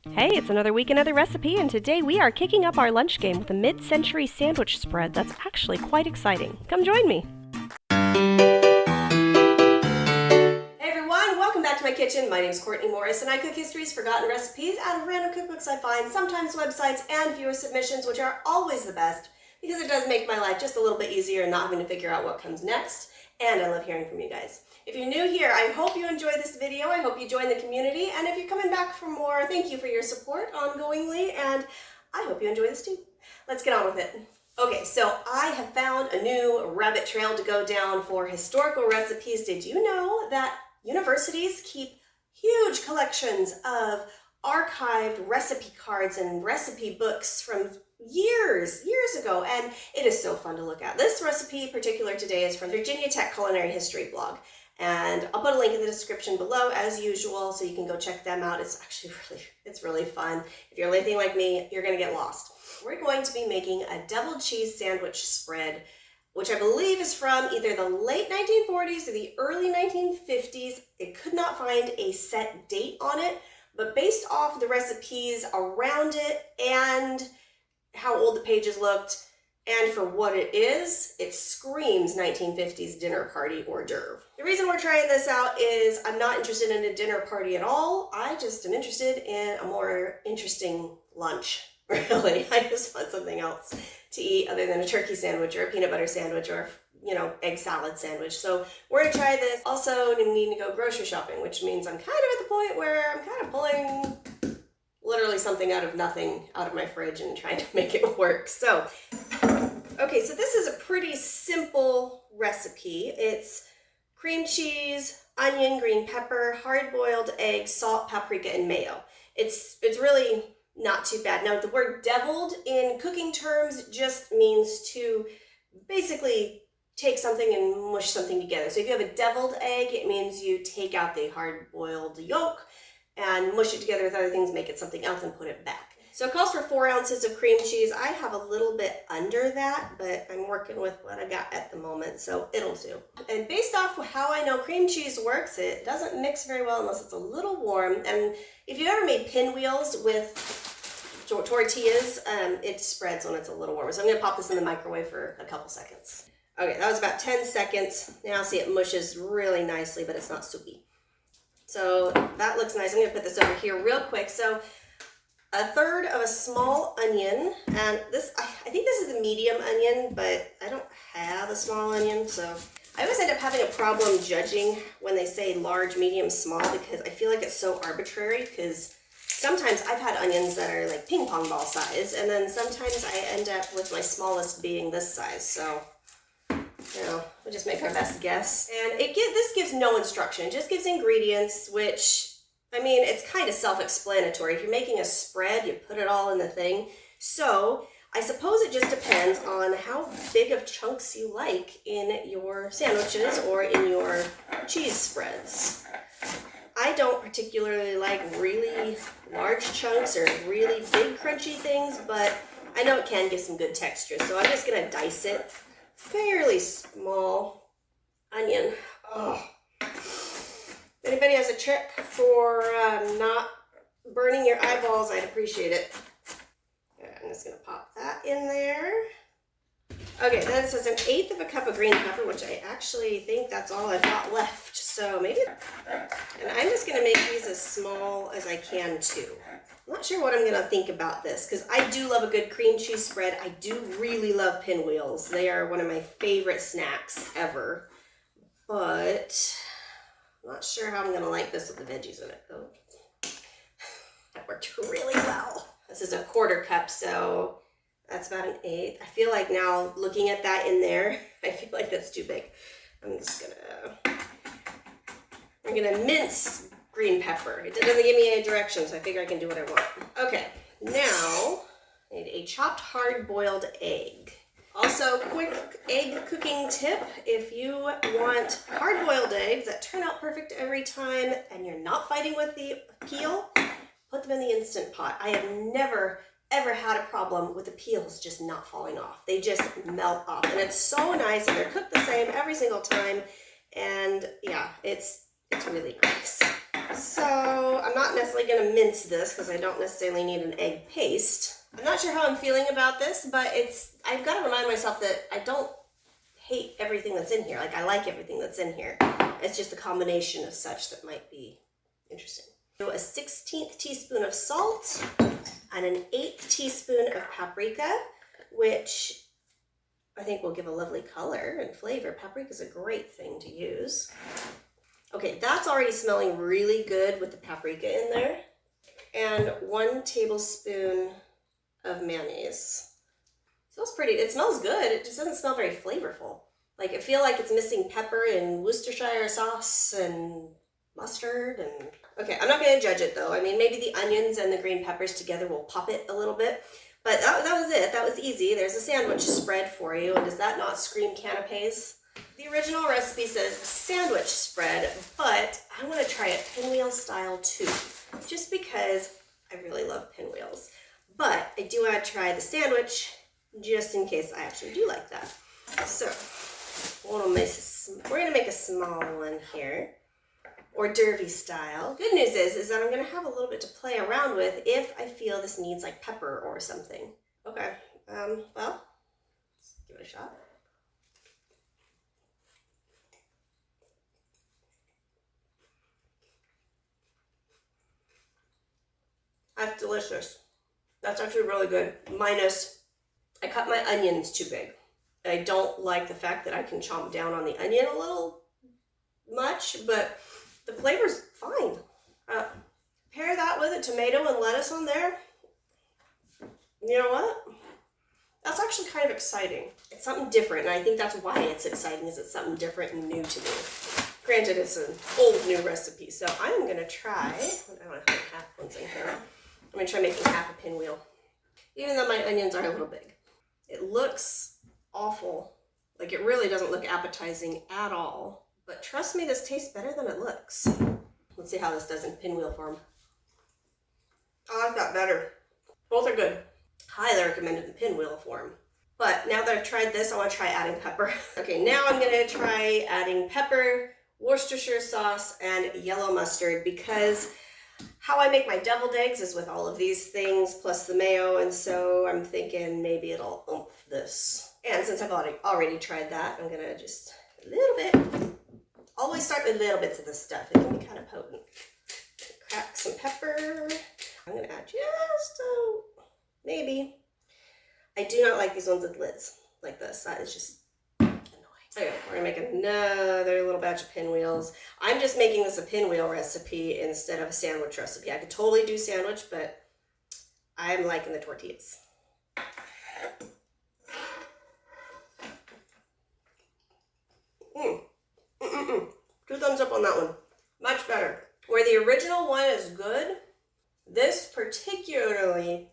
Hey, it's another week, another recipe, and today we are kicking up our lunch game with a mid-century sandwich spread that's actually quite exciting. Come join me. Hey everyone, welcome back to my kitchen. My name is Courtney Morris, and I cook histories, forgotten recipes out of random cookbooks I find, sometimes websites and viewer submissions, which are always the best because it does make my life just a little bit easier and not having to figure out what comes next. And I love hearing from you guys. If you're new here, I hope you enjoy this video. I hope you join the community. And if you're coming back for more, thank you for your support ongoingly. And I hope you enjoy this too. Let's get on with it. Okay, so I have found a new rabbit trail to go down for historical recipes. Did you know that universities keep huge collections of archived recipe cards and recipe books from years ago, and it is so fun to look at. This recipe in particular today is from Virginia Tech Culinary History blog, and I'll put a link in the description below as usual so you can go check them out. It's actually really fun. If you're anything like me, you're gonna get lost. We're going to be making a deviled cheese sandwich spread, which I believe is from either the late 1940s or the early 1950s. It could not find a set date on it, but based off the recipes around it and how old the pages looked, and for what it is, it screams 1950s dinner party hors d'oeuvre. The reason we're trying this out is I'm not interested in a dinner party at all. I just am interested in a more interesting lunch, really. I just want something else to eat other than a turkey sandwich or a peanut butter sandwich or, egg salad sandwich. So we're gonna try this. Also, we need to go grocery shopping, which means I'm kind of at the point where I'm kind of pulling literally something out of nothing out of my fridge and trying to make it work. So, okay, so this is a pretty simple recipe. It's cream cheese, onion, green pepper, hard-boiled eggs, salt, paprika, and mayo. It's really not too bad. Now, the word deviled in cooking terms just means to basically take something and mush something together. So if you have a deviled egg, it means you take out the hard-boiled yolk and mush it together with other things, make it something else, and put it back. So it calls for 4 ounces of cream cheese. I have a little bit under that, but I'm working with what I got at the moment, so it'll do. And based off of how I know cream cheese works, it doesn't mix very well unless it's a little warm. And if you ever made pinwheels with tortillas, it spreads when it's a little warmer. So I'm gonna pop this in the microwave for a couple seconds. Okay, that was about 10 seconds. Now see, it mushes really nicely, but it's not soupy. So that looks nice. I'm gonna put this over here real quick. So 1/3 of a small onion, and this, I think this is a medium onion, but I don't have a small onion, so I always end up having a problem judging when they say large, medium, small, because I feel like it's so arbitrary, because sometimes I've had onions that are like ping pong ball size, and then sometimes I end up with my smallest being this size, so we'll just make our best guess. And this gives no instruction. It just gives ingredients, which, I mean, it's kind of self-explanatory. If you're making a spread, you put it all in the thing. So I suppose it just depends on how big of chunks you like in your sandwiches or in your cheese spreads. I don't particularly like really large chunks or really big crunchy things, but I know it can give some good texture. So I'm just gonna dice it. Fairly small onion. Oh. If anybody has a trick for not burning your eyeballs, I'd appreciate it. Okay, I'm just gonna pop that in there. Okay, then it says 1/8 of a cup of green pepper, which I actually think that's all I've got left. So maybe, and I'm just gonna make these as small as I can too. I'm not sure what I'm gonna think about this, because I do love a good cream cheese spread. I do really love pinwheels. They are one of my favorite snacks ever. But I'm not sure how I'm gonna like this with the veggies in it. Oh, that worked really well. This is a 1/4 cup, so that's about 1/8. I feel like now looking at that in there, I feel like that's too big. I'm gonna mince green pepper. It doesn't give me any directions, so I figure I can do what I want. Okay, now I need a chopped hard-boiled egg. Also, quick egg cooking tip: if you want hard-boiled eggs that turn out perfect every time and you're not fighting with the peel, put them in the Instant Pot. I have never ever had a problem with the peels just not falling off. They just melt off, and it's so nice, and they're cooked the same every single time, and yeah, it's really nice. So I'm not necessarily going to mince this because I don't necessarily need an egg paste. I'm not sure how I'm feeling about this, but I've got to remind myself that I don't hate everything that's in here. Like, I like everything that's in here. It's just a combination of such that might be interesting. So a 1/16 teaspoon of salt and an 1/8 teaspoon of paprika, which I think will give a lovely color and flavor. Paprika is a great thing to use. Okay, that's already smelling really good with the paprika in there. And 1 tablespoon of mayonnaise. It smells pretty, it smells good. It just doesn't smell very flavorful. Like, I feel like it's missing pepper and Worcestershire sauce and mustard and... Okay, I'm not going to judge it though. I mean, maybe the onions and the green peppers together will pop it a little bit. But that was it. That was easy. There's a sandwich spread for you. And does that not scream canapes? The original recipe says sandwich spread, but I want to try it pinwheel style too, just because I really love pinwheels. But I do want to try the sandwich just in case I actually do like that. So we're going to make a small one here, hors d'oeuvre style. Good news is that I'm going to have a little bit to play around with if I feel this needs like pepper or something. Okay, well, let's give it a shot. That's delicious. That's actually really good. Minus, I cut my onions too big. I don't like the fact that I can chomp down on the onion a little much, but the flavor's fine. Pair that with a tomato and lettuce on there. You know what? That's actually kind of exciting. It's something different, and I think that's why it's exciting, is it's something different and new to me. Granted, it's an old new recipe, so I'm going to try, I don't have half ones in here. I'm going to try making half a pinwheel, even though my onions are a little big. It looks awful. Like, it really doesn't look appetizing at all. But trust me, this tastes better than it looks. Let's see how this does in pinwheel form. I like that better. Both are good. Highly recommended in pinwheel form. But now that I've tried this, I want to try adding pepper. Okay, now I'm going to try adding pepper, Worcestershire sauce, and yellow mustard, because how I make my deviled eggs is with all of these things plus the mayo, and so I'm thinking maybe it'll oomph this. And since I've already tried that, I'm gonna just a little bit. Always start with little bits of this stuff. It can be kind of potent. Crack some pepper. I'm gonna add just maybe. I do not like these ones with lids like this. That is just annoying. Okay, we're gonna make another little batch of pinwheels. I'm just making this a pinwheel recipe instead of a sandwich recipe. I could totally do sandwich, but I'm liking the tortillas. Two thumbs up on that one. Much better. Where the original one is good, this particularly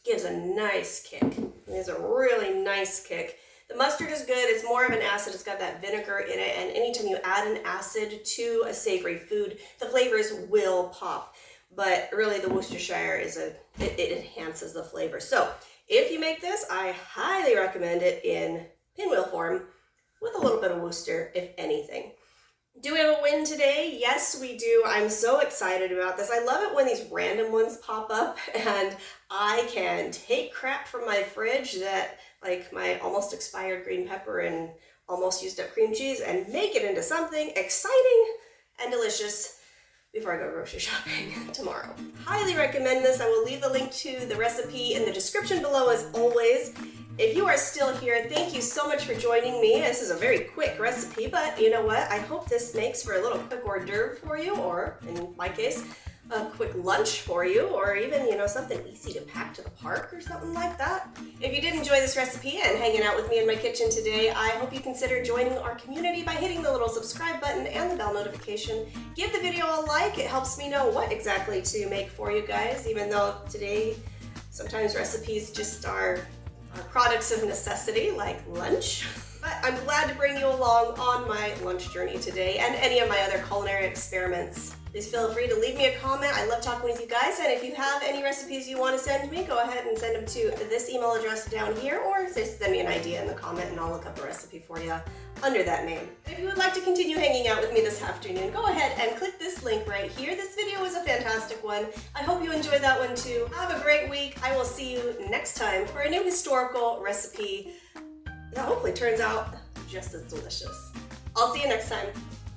gives a nice kick. It is a really nice kick. The mustard is good. It's more of an acid. It's got that vinegar in it, and anytime you add an acid to a savory food, the flavors will pop. But really, the Worcestershire it enhances the flavor. So if you make this, I highly recommend it in pinwheel form with a little bit of Worcester, if anything. Do we have a win today? Yes, we do. I'm so excited about this. I love it when these random ones pop up and I can take crap from my fridge, that like my almost expired green pepper and almost used up cream cheese, and make it into something exciting and delicious before I go grocery shopping tomorrow. Highly recommend this. I will leave the link to the recipe in the description below as always. If you are still here, thank you so much for joining me. This is a very quick recipe, but you know what? I hope this makes for a little quick hors d'oeuvre for you, or in my case, a quick lunch for you, or even, you know, something easy to pack to the park or something like that. If you did enjoy this recipe and hanging out with me in my kitchen today, I hope you consider joining our community by hitting the little subscribe button and the bell notification. Give the video a like. It helps me know what exactly to make for you guys, even though today sometimes recipes just are products of necessity, like lunch. But I'm glad to bring you along on my lunch journey today, and any of my other culinary experiments Please feel free to leave me a comment. I love talking with you guys, and if you have any recipes you want to send me, go ahead and send them to this email address down here, or just send me an idea in the comment and I'll look up a recipe for you under that name. If you would like to continue hanging out with me this afternoon, go ahead and click this link right here. This video was a fantastic one. I hope you enjoyed that one too. Have a great week. I will see you next time for a new historical recipe that hopefully turns out just as delicious. I'll see you next time.